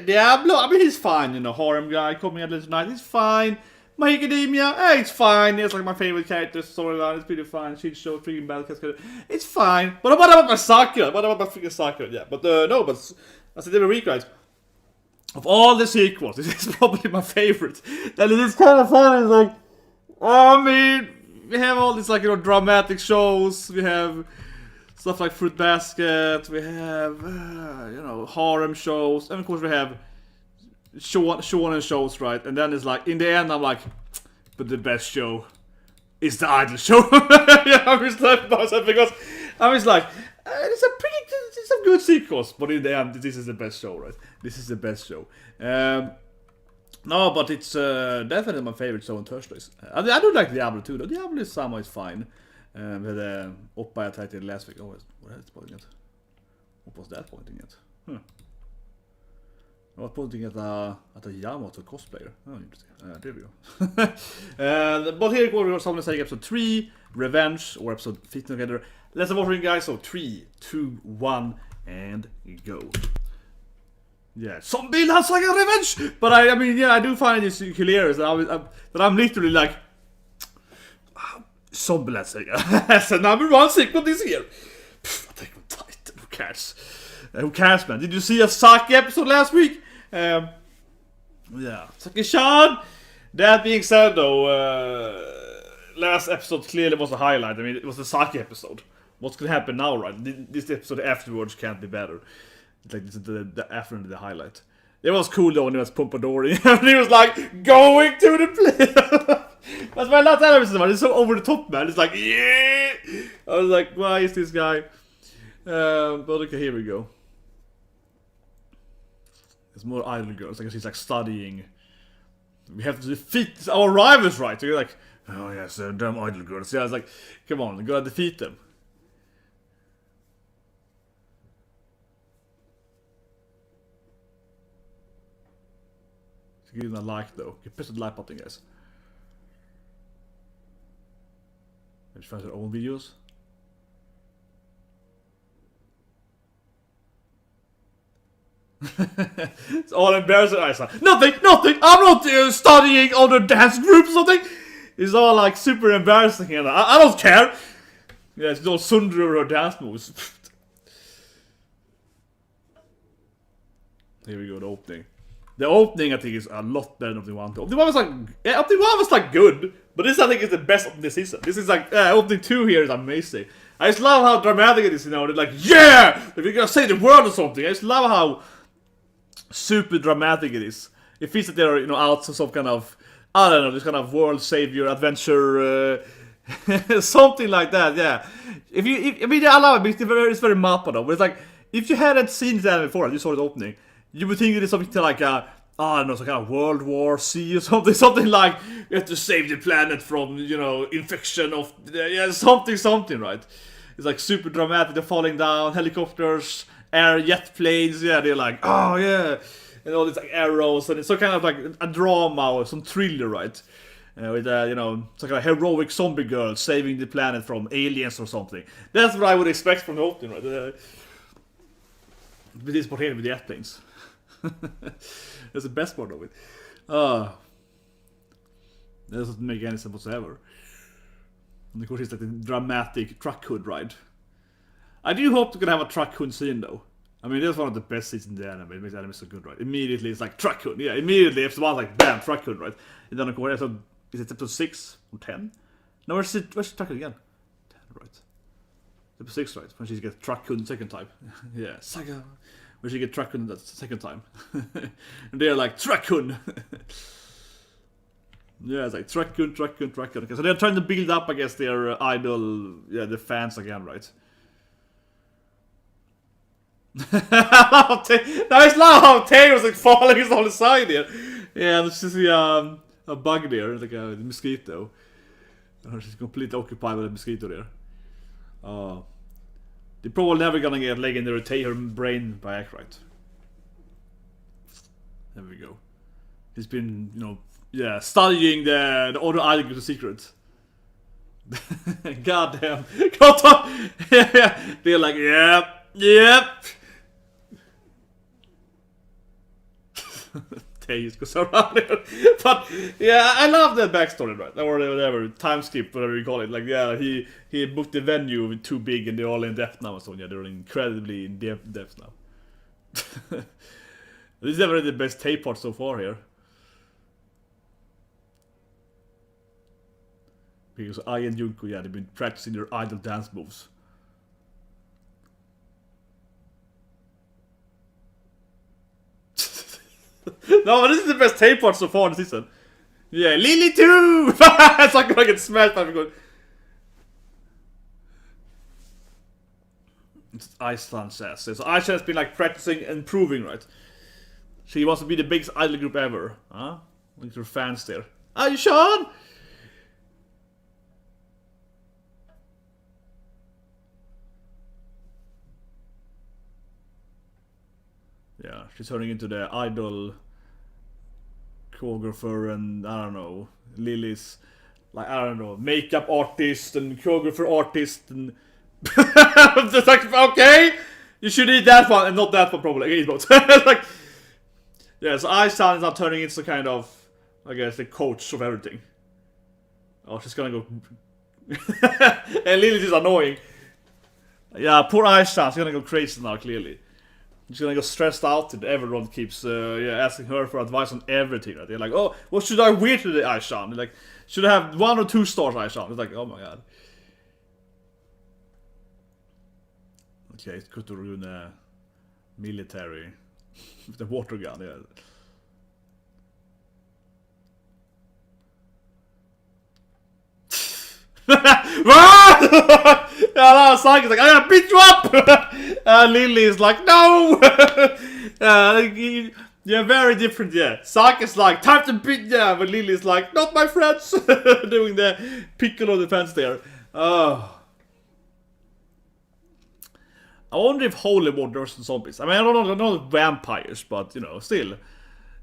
Diablo, I mean, he's fine, you know, harem guy coming at tonight, he's fine. My Academia, it's fine. It's like my favorite character storyline. It's pretty fine. She'd show freaking battle. It's fine. But what about my Sakura? What about my freaking Sakura? Yeah, but no, but as I did a week, right? Of all the sequels, this is probably my favorite. And it is kind of fun. It's like, I mean, we have all these like, you know, dramatic shows. We have stuff like Fruit Basket. We have, you know, harem shows, and of course we have shonen shows, right? And then it's like, in the end, I'm like, but the best show is the idol show. Yeah, I'm just like myself because I was like, it's some good sequels, but in the end, this is the best show, right? This is the best show. No, but it's definitely my favorite show on Thursdays. I do like Diablo too, though. Diablo is somehow fine. We had Oppa attacked last week. Oh, what is pointing at? What was that pointing at? I was pointing at a Yamato cosplayer. Oh, interesting. There we go. But here we go. ZombieLand Saga episode 3, Revenge, or episode 15 together. Let's watch it, guys. So 3, 2, 1, and go. Yeah, ZombieLand Saga Revenge! But I mean, yeah, I do find this hilarious that I'm literally like, ZombieLand Saga has a #1 sequel this year. I take my title. Who cares? Who cares, man? Did you see a SAKI episode last week? Yeah, Saki-chan. That being said, though, last episode clearly was a highlight. I mean, it was the SAKI episode. What's gonna happen now, right? This episode afterwards can't be better. It's like this is the after the highlight. It was cool though when it was Pompadori and he was like going to the play. That's my last episode. It's so over the top, man. It's like, yeah. I was like, why is this guy? But okay, here we go. There's more idol girls. I guess he's like studying. We have to defeat our rivals, right? So you're like, oh yes, damn idol girls. Yeah, I was like, come on, go and defeat them. Give them a like though. You press the like button, guys. Maybe find their own videos. It's all embarrassing. I said, nothing. I'm not studying on the dance group or something. It's all like super embarrassing, and I don't care. Yeah, it's all Sundra or her dance moves. Here we go, the opening. The opening, I think, is a lot better than opening 1. Opening 1 was like, yeah, opening 1 was like good, but this I think is the best of this season. This is like, opening 2 here is amazing. I just love how dramatic it is, you know. They're like, yeah, if you're gonna say the word or something. I just love how super dramatic it is. It feels that they're, you know, out to some kind of, I don't know, this kind of world savior adventure, something like that. Yeah. I mean, I love it. It's very Mappa though. But it's like, if you hadn't seen that before, and you saw the opening, you would think it is something like I don't know, some kind of World War C or something like we have to save the planet from, you know, infection of, yeah, something, right? It's like super dramatic. They're falling down, helicopters, jet planes. Yeah, they're like, oh yeah, and all these like arrows, and it's so kind of like a drama or some thriller, right? With you know, some kind of heroic zombie girl saving the planet from aliens or something. That's what I would expect from the opening, right? With this part here with the jet planes. That's the best part of it. That doesn't make any sense whatsoever. And of course it's like the dramatic truck hood ride. I do hope they're gonna have a truck hood scene though. I mean, that's one of the best scenes in the anime. It makes the anime so good, right? Immediately it's like truck hood. Yeah, immediately episode 1 like bam, truck hood, right? And then of course episode, is it episode 6 or 10? No, where's the truck hood again? 10, right? Episode 6, right? When she gets truck hood the second time. Yeah, Saga. When she get truck hood the second time. And they're like, truck hood. Yeah, it's like truck hood. Okay, so they're trying to build up, I guess, their idol, yeah, the fans again, right? Nice love how Tay was like falling on the side here. Yeah, let's just see a bug there, like a mosquito. She's completely occupied with a mosquito there. They're probably never gonna get legendary Tay her brain back, right? There we go. He's been, you know, yeah, studying the other idol the secret. God damn. Yeah, they're like, yep. They just goes around it. But yeah, I love that backstory, right? Or whatever, time skip, whatever you call it. Like, yeah, he booked the venue too big and they're all in depth now and so on. Yeah, they're incredibly in depth now. This is definitely the best tape part so far here. Because I and Junko, yeah, they've been practicing their idol dance moves. No, but this is the best tape part so far in the season. Yeah, Lily too! It's like gonna get smashed by people. It's Iceland says. So Iceland has been like practicing and improving, right? She wants to be the biggest idol group ever. Huh? Look at her fans there. Are you Sean? Yeah, she's turning into the idol choreographer and I don't know, Lily's like I don't know, makeup artist and choreographer artist and just like okay, you should eat that one and not that one probably. Eat both. Like yeah, so Iceland is now turning into kind of I guess the coach of everything. Oh, she's gonna go and Lily's is annoying. Yeah, poor Iceland, she's gonna go crazy now clearly. She's gonna go stressed out and everyone keeps asking her for advice on everything. Right? They're like, oh, what should I wear today, Aishan? They're like, should I have 1 or 2 stars, Aishan? It's like, oh my god. Okay, it's good to ruin military with the water gun, yeah. Yeah, SAKI's like, I gotta beat you up! Lily is like, no! Yeah, very different, yeah. SAKI's like, time to beat, yeah, but Lily's like, not my friends! Doing the piccolo defense there. I wonder if holy water versus zombies. I mean, I don't know vampires, but, you know, still.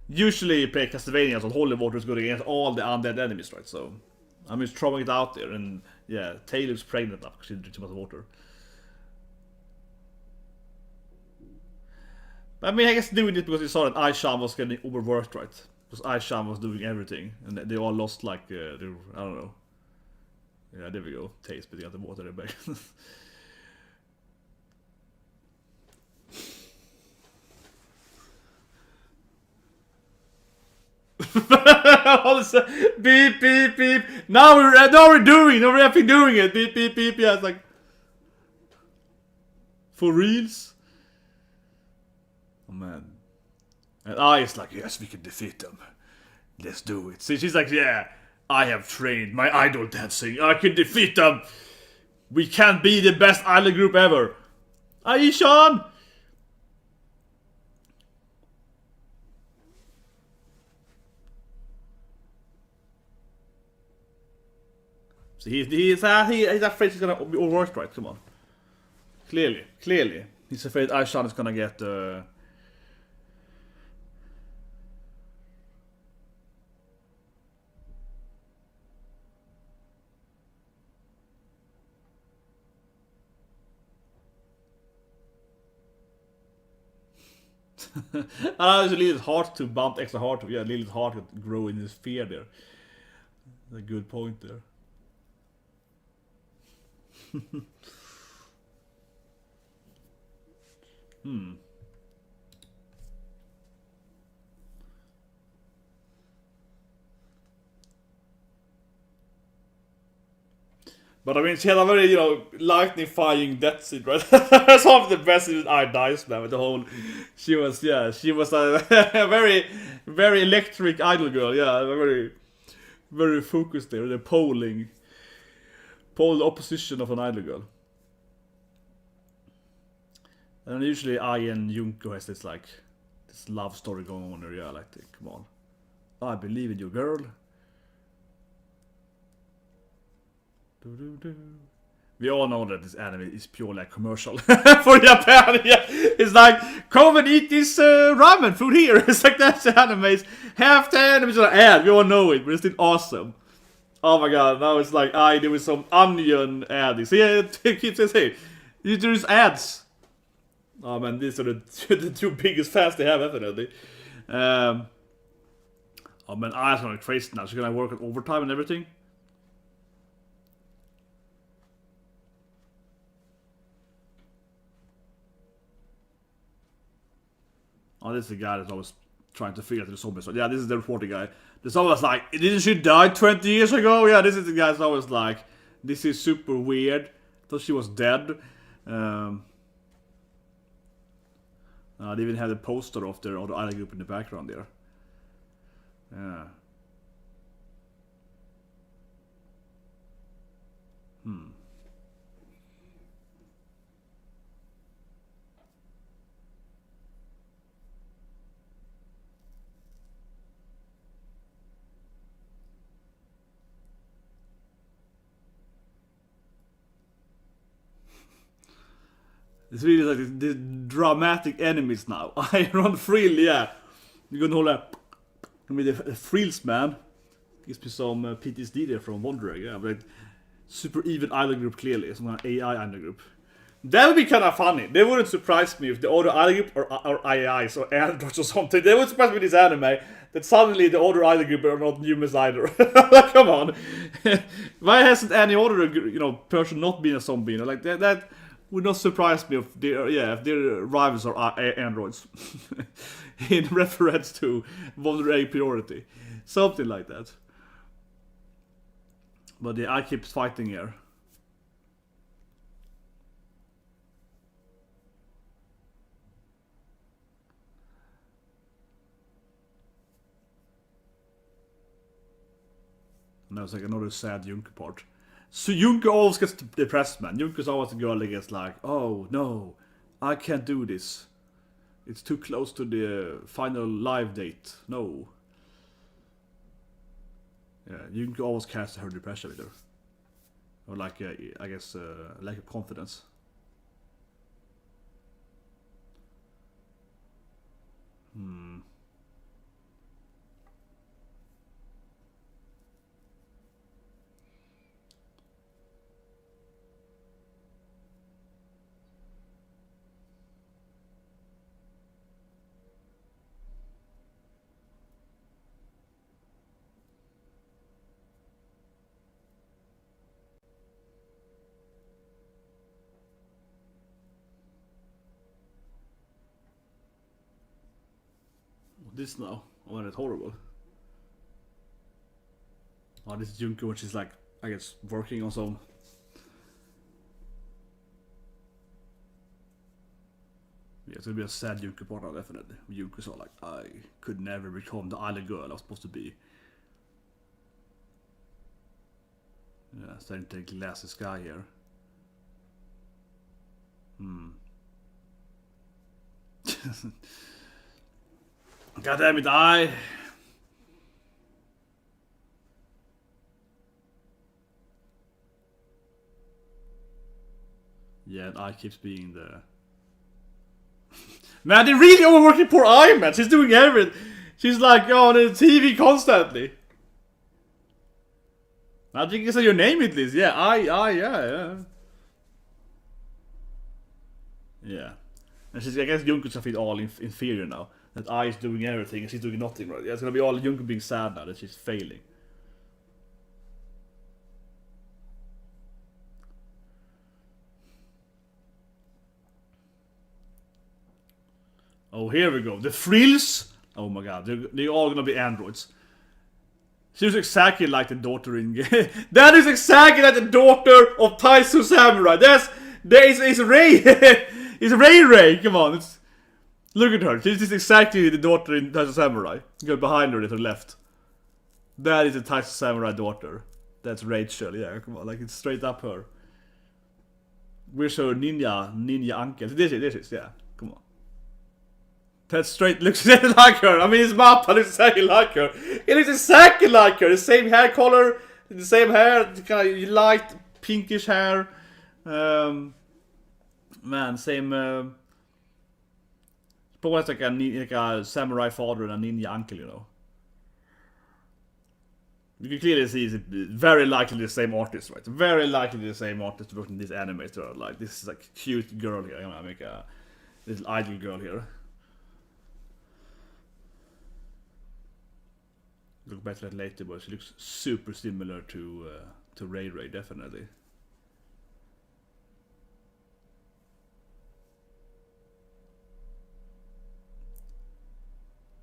Usually you play Castlevania, so holy water is good against all the undead enemies, right? So, I'm just throwing it out there, and yeah, Taylor's pregnant now because she drinks too much water. But I mean, I guess doing it because you saw that Aishan was getting overworked, right? Because Aishan was doing everything, and they all lost like, I don't know. Yeah, there we go. Taste spitting out the water there back. Beep beep beep. Now we're doing it. Beep beep beep. Yeah, it's like for reals. Oh man. And I is like, yes, we can defeat them. Let's do it. See, she's like, yeah, I have trained my idol dancing. I can defeat them. We can be the best idol group ever. Aishan. He's afraid he's gonna be overworked, right? Come on. Clearly. He's afraid Aishan is gonna get Lily's heart to bump extra hard to, yeah, Lily's heart could grow in his fear there. That's a good point there. But I mean, she had a very, you know, lightning-fying death scene, right? That's one of the best in I Dice, man, with the whole... She was a very, very electric idol girl, yeah, very, very focused there, the pole opposition of an idol girl. And usually I and Junko has this, like, this love story going on there, yeah, like, come on. I believe in you, girl. We all know that this anime is purely like commercial for Japan. Yeah. It's like, come and eat this ramen food here. It's like that's the animes. Half the animes are ad. We all know it, but it's still awesome. Oh my god, now it's like I doing some onion ad. See, it keeps saying, there's ads. Oh man, these are the 2 biggest fans they have, definitely. Oh man, eyes gonna be crazy now. She's gonna work at overtime and everything. Oh, this is the guy that's always trying to figure out the zombies. So, yeah, this is the reporting guy. There's always like, didn't she die 20 years ago? Yeah, this is the guy that's always like, this is super weird. Thought she was dead. They even had a poster of their other island group in the background there. Yeah. It's really like the dramatic enemies now. I run freely, yeah. You're gonna hold up. I mean, the frills, man. Gives me some PTSD there from wondering, yeah. But super even island group, clearly. Some kind of AI island group. That would be kind of funny. They wouldn't surprise me if the other island group are AIs or androids or something. They wouldn't surprise me with this anime that suddenly the other island group are not humans either. Come on. Why hasn't any other, person not been a zombie? Like that would not surprise me if their rivals are androids. In reference to Wonder Egg priority. Something like that. But yeah, I keep fighting here. And that was like another sad Junko part. So Junko always gets depressed, man. Junko's always the girl that gets like, oh no, I can't do this. It's too close to the final live date. No. Yeah, Junko always casts her depression with her. Or like, I guess, lack of confidence. This now, oh, that's horrible. Oh, this is Junko, which is like, I guess, working on some. Yeah, it's gonna be a sad Junko part now, definitely. Junko's all like, I could never become the island girl I was supposed to be. Yeah, starting to take glassy sky here. God damn it, I. Yeah, and I keeps being the. Man, they're really overworking poor I, man. She's doing everything. She's like on the TV constantly. I think you said your name at least. Yeah, yeah. Yeah. And she's, I guess Junko's a bit all inferior now. That I is doing everything and she's doing nothing right. Yeah, it's gonna be all Junko being sad now that she's failing. Oh, here we go. The frills. Oh my god, they're all gonna be androids. She looks exactly like the daughter in that is exactly like the daughter of Taisu Samurai. It's Ray. It's Ray. Come on, look at her. This is exactly the daughter in Taisu Samurai. Go behind her to the left. That is the Taisu Samurai daughter. That's Rachel. Yeah, come on, like it's straight up her. Where's her ninja uncle? This is yeah. Come on. That straight looks exactly like her. I mean, his mappa looks exactly like her. It looks exactly like her. The same hair color, the same hair, kind of light pinkish hair. Man, same. Probably like a samurai father and a ninja uncle, you know. You can clearly see it's very likely the same artist, right? Very likely the same artist working this anime. Like this is like cute girl here. I'm gonna make a little idol girl here. back to that later, but she looks super similar to Ray Ray, definitely.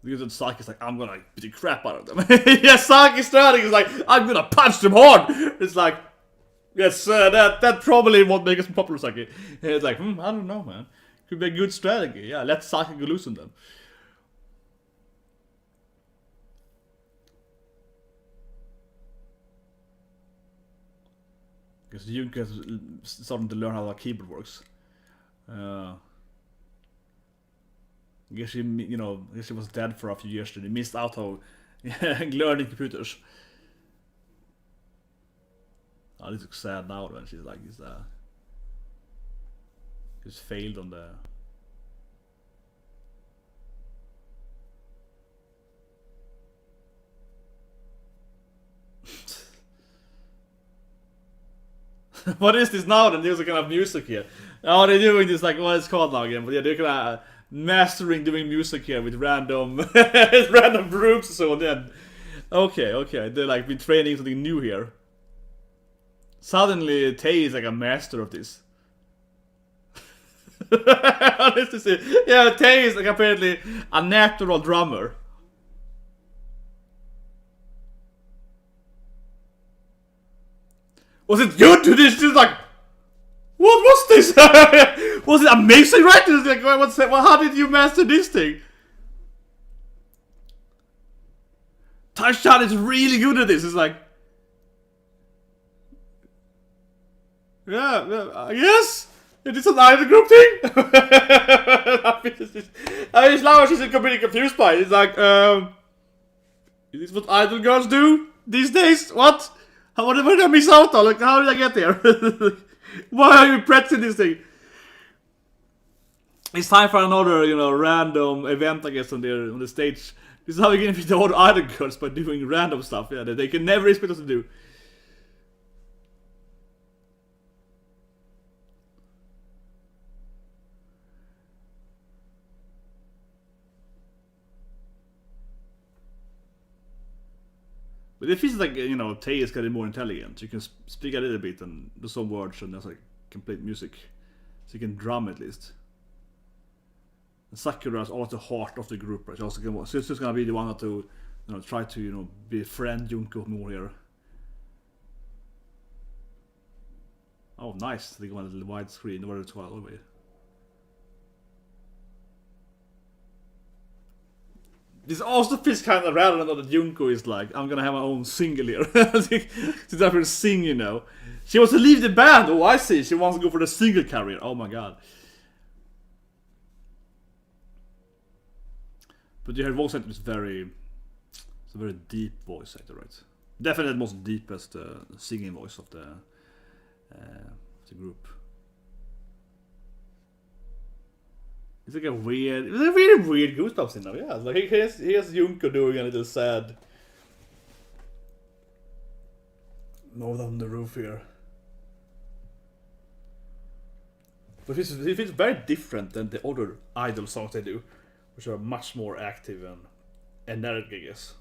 Because Saki's like, I'm gonna beat the crap out of them. Yeah, Saki's strategy is like, I'm gonna punch them hard. It's like, yes, that probably won't make us popular, Saki. And it's like, I don't know, man. Could be a good strategy. Yeah, let Saki go loose on them. Because Junko is starting to learn how the keyboard works. I guess she, guess she was dead for a few years and he missed out on learning computers. Oh, this looks sad now when she's like, he's failed on the... What is this now then? There's a kind of music here. Oh, they're doing this like, what it's called now again, but yeah, they're kind of mastering doing music here with random random groups and so on then. Okay, they're like been training something new here. Suddenly Tay is like a master of this. Yeah, Tay is like apparently a natural drummer. Was it good? This is like, what was this? Was it amazing, right? It's like, how did you master this thing? Taishan is really good at this. It's like, yeah, yes. It is an idol group thing. I just love she's completely confused by it. It's like, is this what idol girls do these days? What? What did I miss out on? Like, how did I get there? Why are you pressing this thing? It's time for another, random event, I guess, on the stage. This is how you're gonna beat all the idol girls, by doing random stuff, yeah, that they can never expect us to do. But it feels like, Tay is getting more intelligent. You can speak a little bit and do some words and just like complete music. So you can drum at least. And Sakura is always the heart of the group, right? She's just gonna be the one to, try to, befriend Junko more here. Oh, nice. They go on a little wide screen, where it's all the way. This also feels kind of random that Junko is like, I'm gonna have my own single here. She's after sing, She wants to leave the band. Oh, I see. She wants to go for the single career. Oh my god. But your voice actor is it's a very deep voice actor, right? Definitely the most deepest singing voice of the group. It's like it's a really weird Goosebumps in now, yeah. Like here's Junko doing a little sad note on the roof here. But it feels very different than the other idol songs they do, which are much more active and energetic, I guess.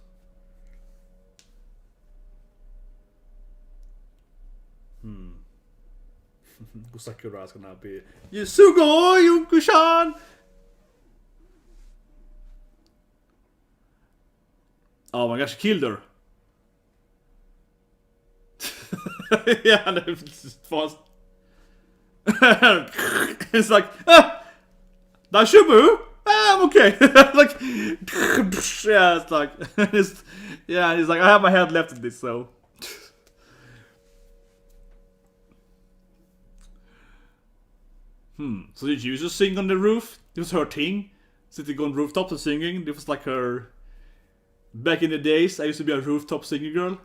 Sakura's gonna be Yusugo Yunko-chan! Oh my gosh, killed her! Yeah, and it's fast. It's like, Dashubu? I'm okay. Like, yeah, it's like, he's like, I have my head left in this, so. So did you just sing on the roof? It was her thing? Sitting on rooftops and singing? It was like her... Back in the days, I used to be a rooftop singing girl.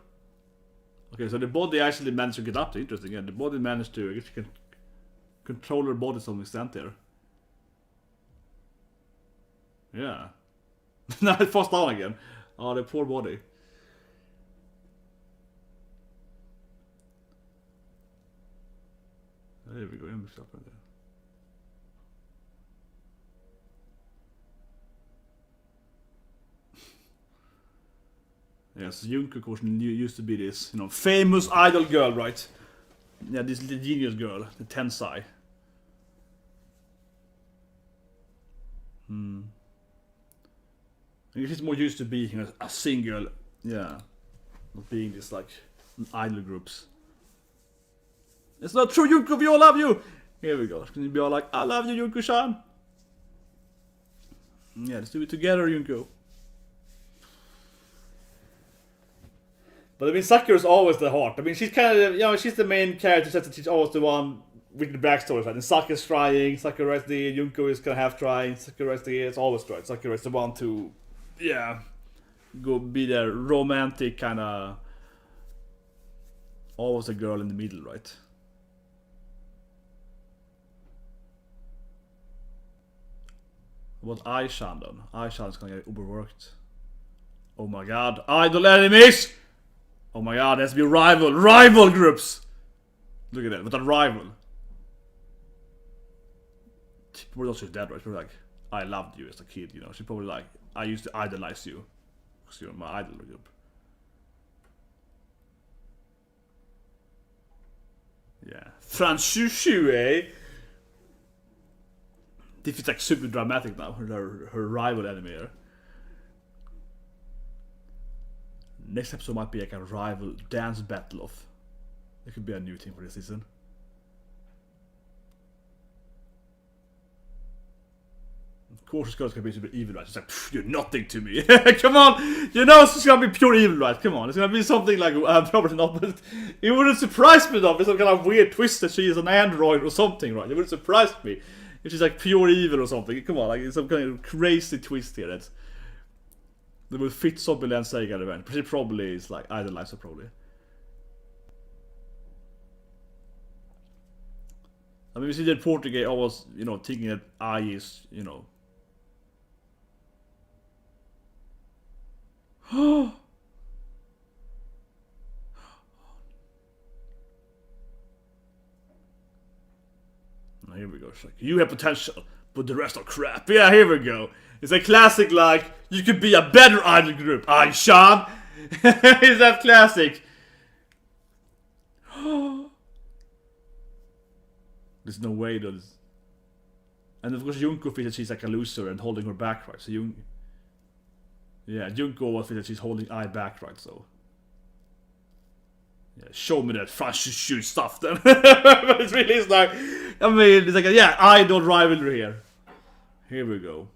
Okay, so the body actually managed to get up to. Interesting, yeah. The body managed to... I guess you can control her body to some extent there. Yeah. Now it falls down again. Oh, the poor body. There we go, image up right there. Yes, Junko, of course, used to be this, you know, famous idol girl, right? Yeah, this little genius girl, the Tensai. I guess she's more used to being a single, yeah, not being this like idol groups. It's not true, Junko, we all love you! Here we go, it's gonna be all like, I love you, Junko-chan! Yeah, let's do it together, Junko. But I mean, Sakura's always the heart. I mean, she's kind of, you know, she's the main character, so she's always the one with the backstory. Right? And Sakura's trying, Sakura's the Junko is kind of half trying, Sakura's the, it's always trying. Sakura's the one to, yeah, go be the romantic kind of, always a girl in the middle, right? What Ai-chan done? Ai-chan's gonna get overworked. Oh my god, idol enemies! Oh my god, there's be rival groups! Look at that, with a rival. We're also dead, right? We're like, I loved you as a kid, you know. She's probably like, I used to idolize you. Because you're my idol group. Yeah. Franshushu, eh? This is like super dramatic now, her rival enemy here. Next episode might be like a rival dance battle of. It could be a new thing for this season. Of course, this girl's gonna be super evil, right? It's like, you're nothing to me. Come on, you know it's gonna be pure evil, right? Come on, it's gonna be something like probably not, but it wouldn't surprise me though. It's some kind of weird twist that she is an android or something, right? It wouldn't surprise me if she's like pure evil or something. Come on, like it's some kind of crazy twist here that will fit ZombieLand Saga event. She probably is like idolize her probably. I mean, we see that Portuguese always, you know, thinking that I is, you know. Now here we go. It's like, you have potential, but the rest are crap. Yeah, here we go. It's a classic, like, you could be a better idol group. Ai-chan! Is that classic? There's no way though. And of course Junko thinks that she's like a loser and holding her back, right? So yeah, Junko thinks that she's holding Ai back, right? So yeah, show me that Franshushu stuff then. But it's really like, I mean, it's like a, yeah, idol rivalry here. Here we go.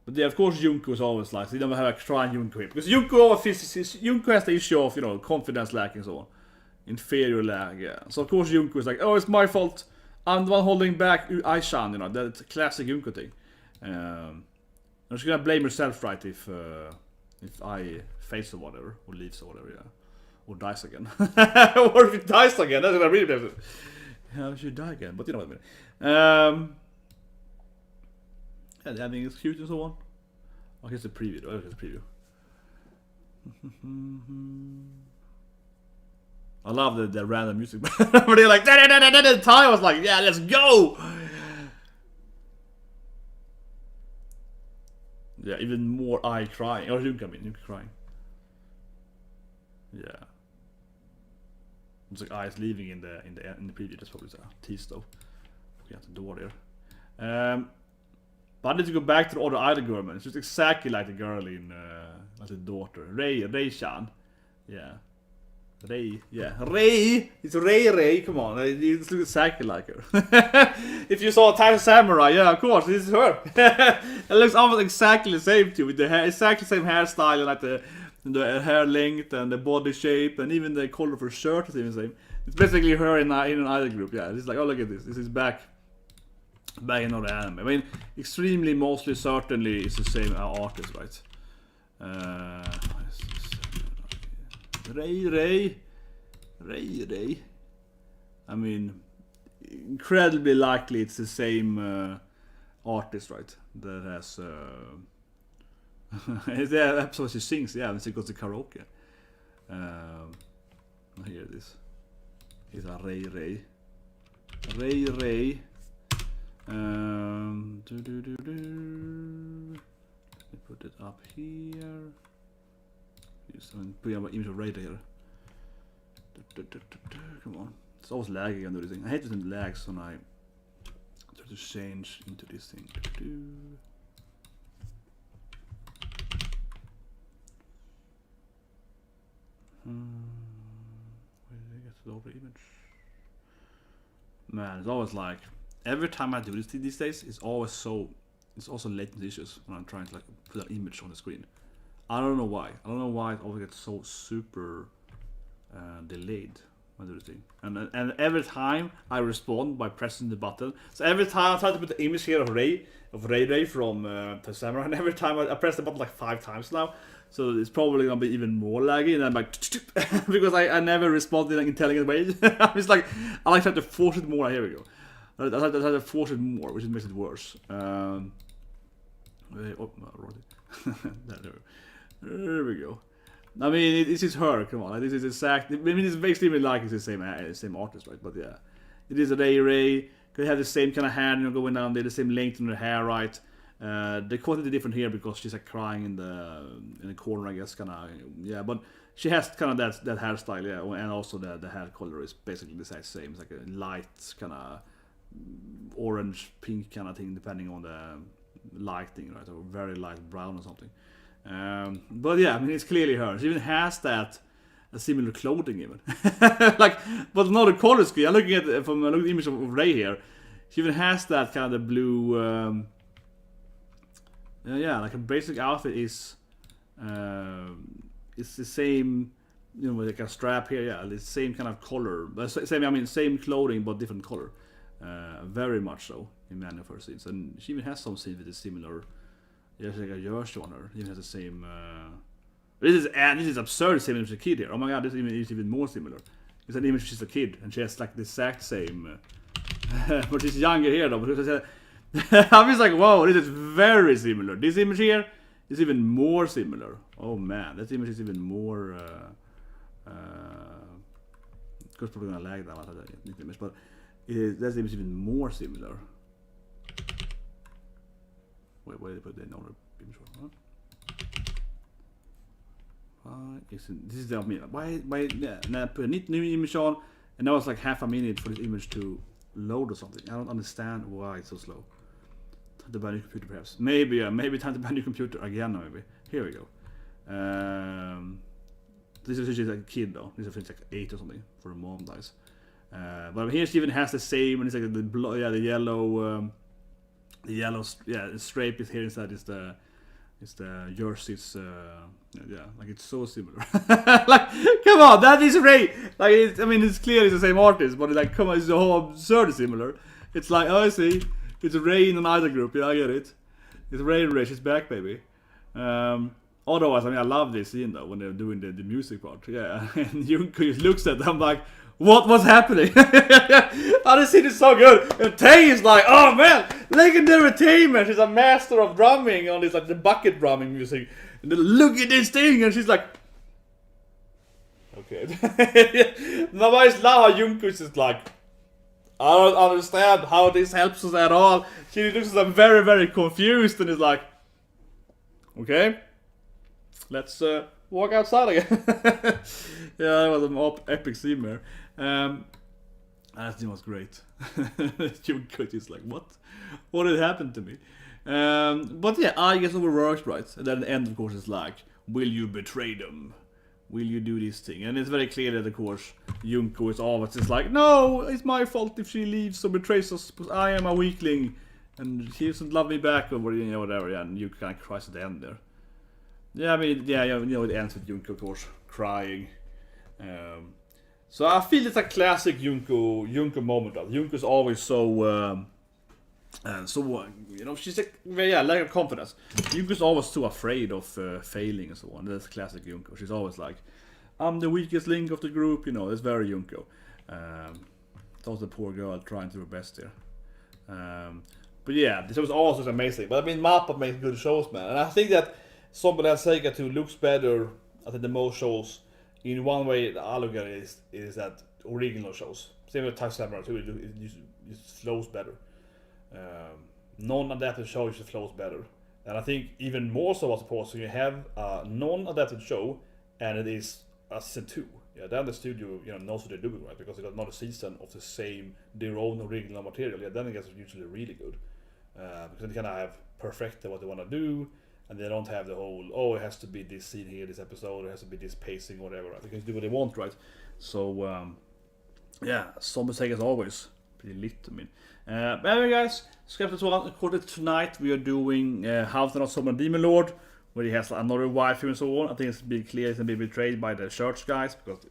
But yeah, of course Junko is always like, so you don't have a crying Junko here. Because Junko has the issue of, you know, confidence lacking and so on. Inferior lag, yeah. So of course Junko is like, oh, it's my fault. I'm the one holding back Ai-chan, you know, that's a classic Junko thing. And she's gonna blame herself, right, if I fails or whatever, or leaves or whatever, yeah. Or dies again. Or if it dies again, that's gonna really be it. Yeah, she die again, but you know what I mean. Yeah, the ending is cute and so on. Oh, here's the preview. Oh, here's the preview. I love the random music. But they're like, the time was like, yeah, let's go! Yeah, even more Ai crying. Or Junko, I mean, Junko crying. Yeah. It's like Ai is leaving in the preview. That's probably a tease though. We have the door there. But I need to go back to the other idol girl, man. It's just exactly like the girl in, like the daughter. Ray-chan. Yeah. Ray, yeah. Ray! It's Ray, come on. It looks exactly like her. If you saw Titan Samurai, yeah, of course, this is her. It looks almost exactly the same too, with the hair, exactly the same hairstyle, and like the hair length and the body shape, and even the color of her shirt is even the same. It's basically her in an idol group, yeah. It's like, oh, look at this. This is back in another anime. I mean, extremely, mostly, certainly, it's the same artist, right? Ray. I mean, incredibly likely it's the same artist, right? That has. It's the episode she sings, yeah, when she goes to karaoke. Here it is. It's a Ray. Ray. Yeah, put it up here. Just put an image of radar here. Come on. It's always lagging on this thing. I hate it when it lags when I try to change into this thing. Where did I get the over image? Man, it's always like every time I do this these days, it's also latency issues when I'm trying to like put an image on the screen. I don't know why. I don't know why it always gets so super delayed when I do this thing. And every time I respond by pressing the button. So every time I try to put the image here of Ray from Samurai, and every time I press the button like 5 times now. So it's probably gonna be even more laggy, and I'm like because I never respond in an intelligent way. It's like I like trying to force it more. Here we go. I try to force it more, which makes it worse. There we go. I mean, this is her. Come on, this is exact. I mean, it's basically like it's the same artist, right? But yeah, it is a Ray. They have the same kind of hair, going down there, the same length in her hair, right? The quality different here because she's like crying in the corner, I guess, kind of. Yeah, but she has kind of that hairstyle, yeah, and also the hair color is basically the same. It's like a light kind of orange, pink kind of thing, depending on the lighting, right? Or very light brown or something. But yeah, I mean, it's clearly her. She even has that similar clothing, even like, but not a color scheme. I'm looking at the image of Ray here. She even has that kind of the blue. Yeah, like a basic outfit is it's the same, like a strap here. Yeah, the same kind of color. Same clothing but different color. Very much so in many of her scenes, and she even has some scenes with a similar. Yeah, like a jersey on her. Even has the same. This is absurd. Same image as a kid here. Oh my god, this image is even more similar. It's an image she's a kid, and she has like the exact same. But she's younger here though. Because I'm just like, whoa, this is very similar. This image here is even more similar. Oh man, that image is even more. Of course, probably gonna lag that image, but that image is even more similar. Wait, where did they put the another image? This is the minute. Why? Yeah, and I put a new image on, and now it's like half a minute for this image to load or something. I don't understand why it's so slow. Time to buy a new computer, perhaps. Maybe time to buy a new computer again. Maybe. Here we go. This is like a kid though. This is like 8 or something for a mom dies. But here she even has the same, and it's like the yellow. The yellow, stripe is here inside. Is the jerseys. Like it's so similar. Like, come on, that is Ray. Like, it's clearly the same artist, but like, come on, it's so absurd similar. It's like, oh, I see, it's Ray in an idol group. Yeah, I get it. It's Ray. She's back, baby. Otherwise, I love this scene though when they're doing the music part. Yeah, and Junko just looks at them like, what's happening? Oh, this scene is so good. And Tay is like, oh man, legendary Tay, man. She's a master of drumming on this, like the bucket drumming music. And then look at this thing, and she's like, okay. Now I just love how Junko is just like, I don't understand how this helps us at all. She looks like very, very confused and is like, okay, let's walk outside again. Yeah, that was an epic scene there. That scene was great. Junko is like, what had happened to me? But yeah, I guess it works, right? And then the end, of course, is like, will you betray them? Will you do this thing? And it's very clear that, of course, Junko is always just like, no, it's my fault if she leaves or betrays us, because I am a weakling, and she doesn't love me back, or whatever. Yeah, and Junko kind of cries at the end there. Yeah, it ends with Junko, of course, crying. So I feel it's a classic Junko moment. Junko's always so, she's like, lack of confidence. Junko's always so afraid of failing and so on. That's classic Junko. She's always like, I'm the weakest link of the group. It's very Junko. It's also the poor girl trying to do her best here. But yeah, this was also amazing. But Mappa makes good shows, man. And I think that ZombieLand Saga 2 looks better than the most shows. In one way, I look at it is that original shows. Same with Samurai 2, it flows better. Non-adapted shows just flows better. And I think even more so, I suppose, so you have a non-adapted show, and it is a season 2. Yeah, then the studio, knows what they're doing, right? Because it's not a season of their own original material. Yeah, then it gets usually really good. Because they kind of have perfected what they want to do, and they don't have the whole, it has to be this scene here, this episode, it has to be this pacing, whatever, right? They can do what they want, right? So, Zombie Saga is always pretty lit, I mean. But anyway, guys, recorded tonight. We are doing How to Not Summon a Demon Lord, where he has another wife and so on. I think it's been clear he's been betrayed by the church guys, because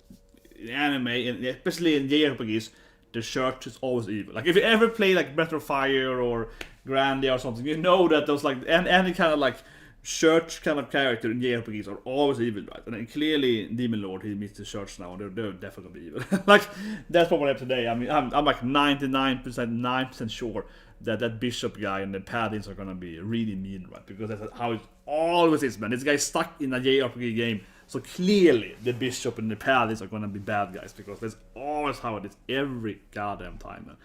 in anime, and especially in JRPGs, the church is always evil. Like, if you ever play like Breath of Fire or Grandia or something, you know that those like any kind of like church kind of character in JRPGs are always evil, right? And then clearly Demon Lord, he meets the church now, and they're definitely evil. Like, that's what we have today. I mean, I'm like 99% sure that bishop guy and the paladins are gonna be really mean, right? Because that's how it always is, man. This guy's stuck in a JRPG game, so clearly the bishop and the paladins are gonna be bad guys, because that's always how it is every goddamn time, man.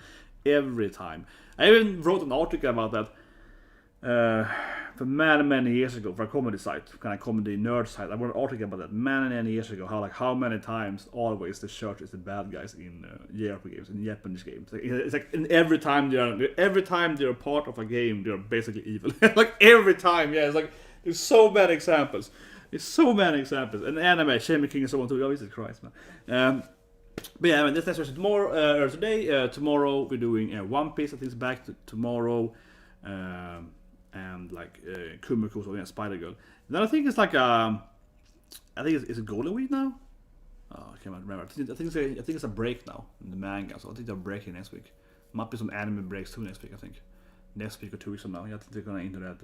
Every time. I even wrote an article about that for many years ago, for a comedy site, kind of comedy nerd site. I wrote an article about that many years ago, how many times always the church is the bad guys in JRPG games, in Japanese games. It's like in every time they're a part of a game, they're basically evil. Like every time, yeah. It's like there's so many examples. And anime, Shaming King and so on too. Oh, Jesus Christ, man. But yeah, I mean, that's tomorrow. Today, tomorrow we're doing One Piece. I think it's back tomorrow. And like Kumiko, so Spider Girl. And then I think it's like I think it's a Golden Week now. Oh, I can't remember. I think it's a break now in the manga, so I think they're breaking next week. Might be some anime breaks too next week. I think next week or 2 weeks from now. Yeah, I think they're gonna into that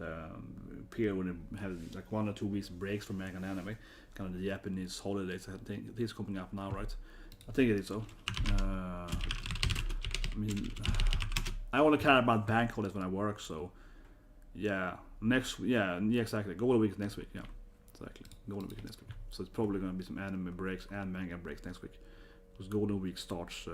period when they have like 1 or 2 weeks breaks from manga and anime, kind of the Japanese holidays. I think it's coming up now, right? I think it is so. I mean, I only care about bank holidays when I work, so. Yeah, exactly. Golden Week is next week. Yeah, exactly. Golden Week is next week. So it's probably going to be some anime breaks and manga breaks next week, because Golden Week starts